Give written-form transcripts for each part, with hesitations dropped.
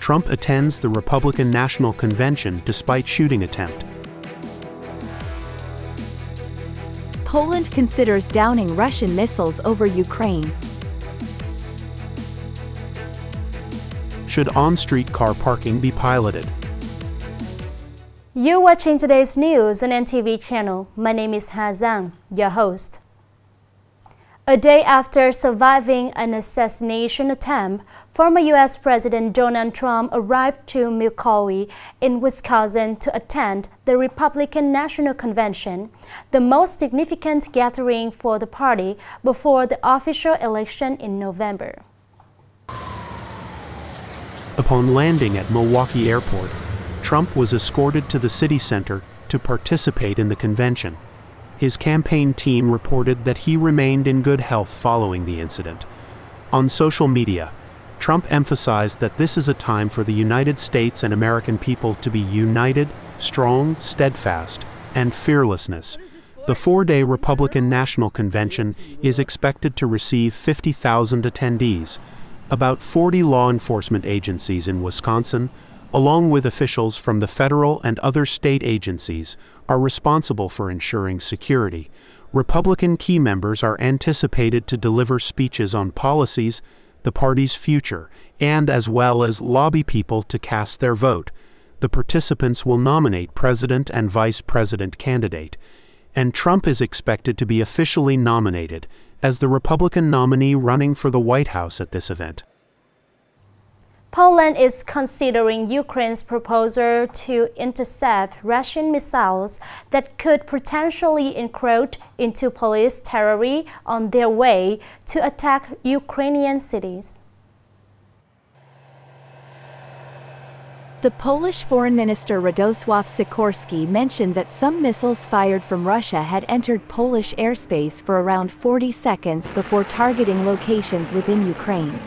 Trump attends the Republican National Convention despite shooting attempt. Poland considers downing Russian missiles over Ukraine. Should on-street car parking be piloted? You're watching today's news on NTV channel. My name is Ha Zhang, your host. A day after surviving an assassination attempt, former U.S. President Donald Trump arrived to Milwaukee in Wisconsin to attend the Republican National Convention, the most significant gathering for the party before the official election in November. Upon landing at Milwaukee Airport, Trump was escorted to the city center to participate in the convention. His campaign team reported that he remained in good health following the incident. On social media, Trump emphasized that this is a time for the United States and American people to be united, strong, steadfast, and fearlessness. The four-day Republican National Convention is expected to receive 50,000 attendees. About 40 law enforcement agencies in Wisconsin, along with officials from the federal and other state agencies, are responsible for ensuring security. Republican key members are anticipated to deliver speeches on policies, the party's future, and as well as lobby people to cast their vote. The participants will nominate president and vice president candidate, and Trump is expected to be officially nominated as the Republican nominee running for the White House at this event. Poland is considering Ukraine's proposal to intercept Russian missiles that could potentially encroach into Polish territory on their way to attack Ukrainian cities. The Polish Foreign Minister Radosław Sikorski mentioned that some missiles fired from Russia had entered Polish airspace for around 40 seconds before targeting locations within Ukraine.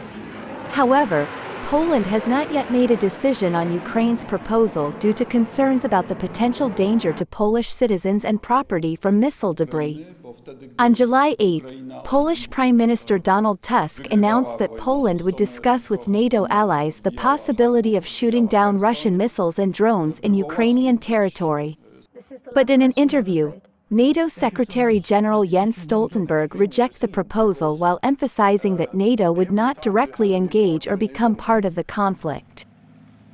However, Poland has not yet made a decision on Ukraine's proposal due to concerns about the potential danger to Polish citizens and property from missile debris. On July 8, Polish Prime Minister Donald Tusk announced that Poland would discuss with NATO allies the possibility of shooting down Russian missiles and drones in Ukrainian territory. But in an interview, NATO Secretary General Jens Stoltenberg rejected the proposal while emphasizing that NATO would not directly engage or become part of the conflict.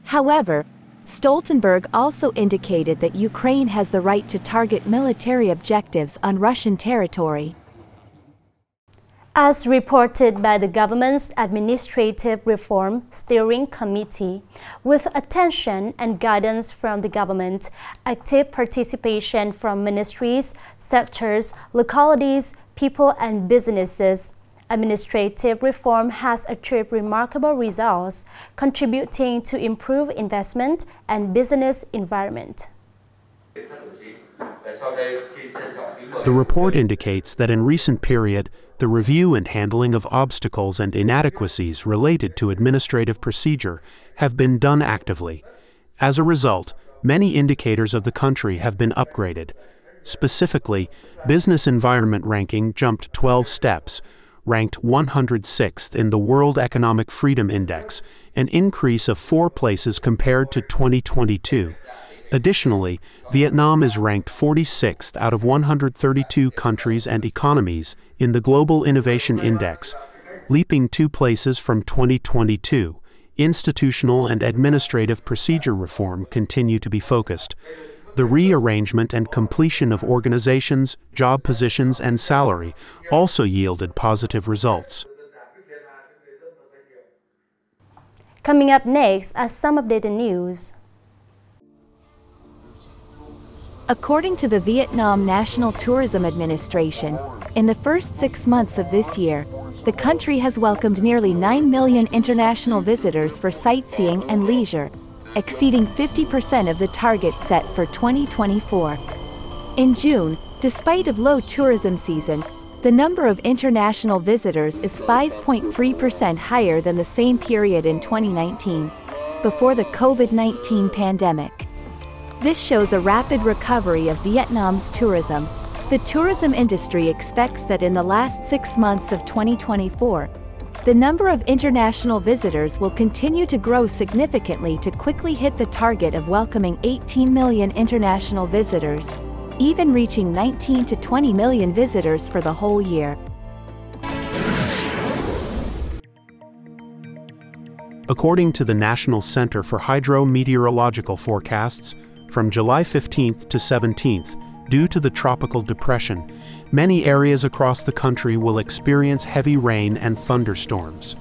However, Stoltenberg also indicated that Ukraine has the right to target military objectives on Russian territory. As reported by the government's Administrative Reform Steering Committee, with attention and guidance from the government, active participation from ministries, sectors, localities, people and businesses, administrative reform has achieved remarkable results, contributing to improved investment and business environment. The report indicates that in recent period, the review and handling of obstacles and inadequacies related to administrative procedure have been done actively. As a result, many indicators of the country have been upgraded. Specifically, business environment ranking jumped 12 steps, ranked 106th in the World Economic Freedom Index, an increase of 4 places compared to 2022. Additionally, Vietnam is ranked 46th out of 132 countries and economies in the Global Innovation Index, leaping 2 places from 2022. Institutional and administrative procedure reform continue to be focused. The rearrangement and completion of organizations, job positions, and salary also yielded positive results. Coming up next are some updated news. According to the Vietnam National Tourism Administration, in the first 6 months of this year, the country has welcomed nearly 9 million international visitors for sightseeing and leisure, exceeding 50% of the target set for 2024. In June, despite of low tourism season, the number of international visitors is 5.3% higher than the same period in 2019, before the COVID-19 pandemic. This shows a rapid recovery of Vietnam's tourism. The tourism industry expects that in the last 6 months of 2024, The number of international visitors will continue to grow significantly to quickly hit the target of welcoming 18 million international visitors, even reaching 19 to 20 million visitors for the whole year. According to the National Center for Hydrometeorological Forecasts, from July 15th to 17th, due to the tropical depression, many areas across the country will experience heavy rain and thunderstorms.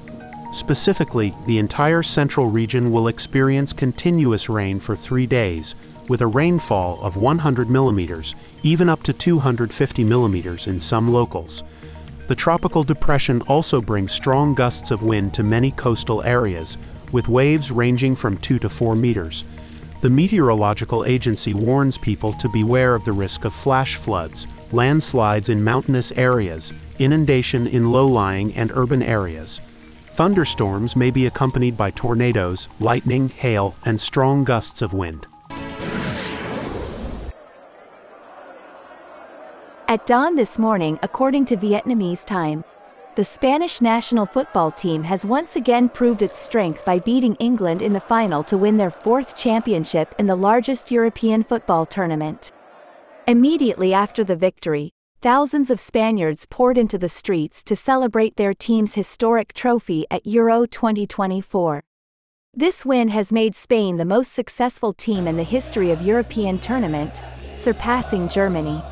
Specifically, the entire central region will experience continuous rain for 3 days, with a rainfall of 100 millimeters, even up to 250 millimeters in some locals. The tropical depression also brings strong gusts of wind to many coastal areas, with waves ranging from 2 to 4 meters. The meteorological agency warns people to beware of the risk of flash floods, landslides in mountainous areas, inundation in low-lying and urban areas. Thunderstorms may be accompanied by tornadoes, lightning, hail, and strong gusts of wind. At dawn this morning, according to Vietnamese time, the Spanish national football team has once again proved its strength by beating England in the final to win their 4th championship in the largest European football tournament. Immediately after the victory, thousands of Spaniards poured into the streets to celebrate their team's historic trophy at Euro 2024. This win has made Spain the most successful team in the history of European tournament, surpassing Germany.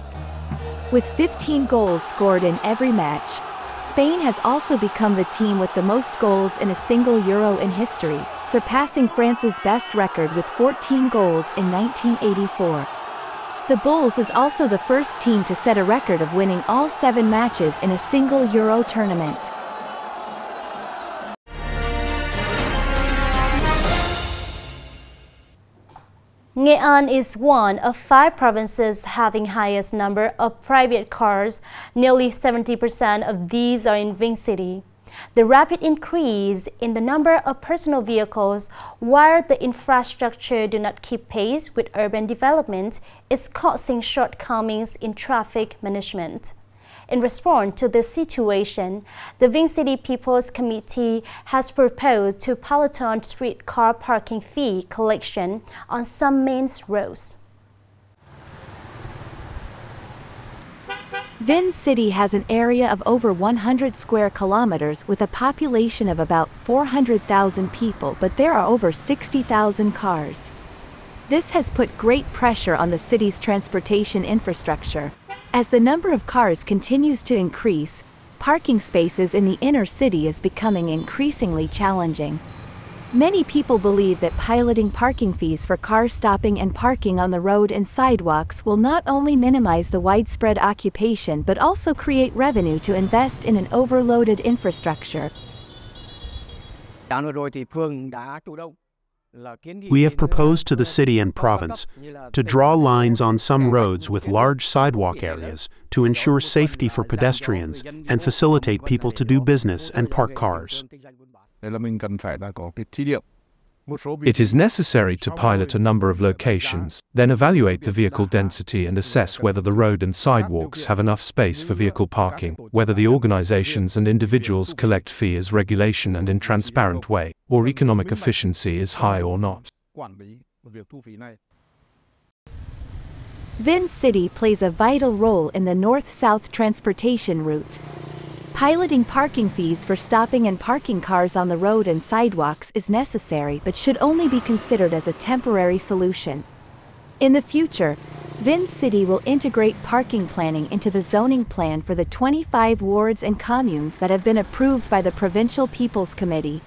With 15 goals scored in every match, Spain has also become the team with the most goals in a single Euro in history, surpassing France's best record with 14 goals in 1984. The Bulls is also the first team to set a record of winning all 7 matches in a single Euro tournament. Nghệ An is one of 5 provinces having highest number of private cars. Nearly 70% of these are in Vinh City. The rapid increase in the number of personal vehicles, while the infrastructure do not keep pace with urban development, is causing shortcomings in traffic management. In response to this situation, the Vinh City People's Committee has proposed to pilot on street car parking fee collection on some main roads. Vinh City has an area of over 100 square kilometers with a population of about 400,000 people, but there are over 60,000 cars. This has put great pressure on the city's transportation infrastructure. As the number of cars continues to increase, parking spaces in the inner city is becoming increasingly challenging. Many people believe that piloting parking fees for car stopping and parking on the road and sidewalks will not only minimize the widespread occupation but also create revenue to invest in an overloaded infrastructure. We have proposed to the city and province to draw lines on some roads with large sidewalk areas to ensure safety for pedestrians and facilitate people to do business and park cars. It is necessary to pilot a number of locations, then evaluate the vehicle density and assess whether the road and sidewalks have enough space for vehicle parking, whether the organizations and individuals collect fee as regulation and in transparent way, or economic efficiency is high or not. Vinh City plays a vital role in the north-south transportation route. Piloting parking fees for stopping and parking cars on the road and sidewalks is necessary but should only be considered as a temporary solution. In the future, Vinh City will integrate parking planning into the zoning plan for the 25 wards and communes that have been approved by the Provincial People's Committee.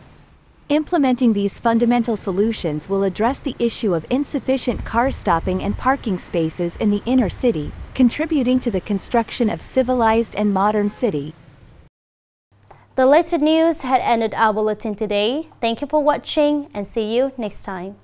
Implementing these fundamental solutions will address the issue of insufficient car stopping and parking spaces in the inner city, contributing to the construction of civilized and modern city. The latest news had ended our bulletin today. Thank you for watching and see you next time.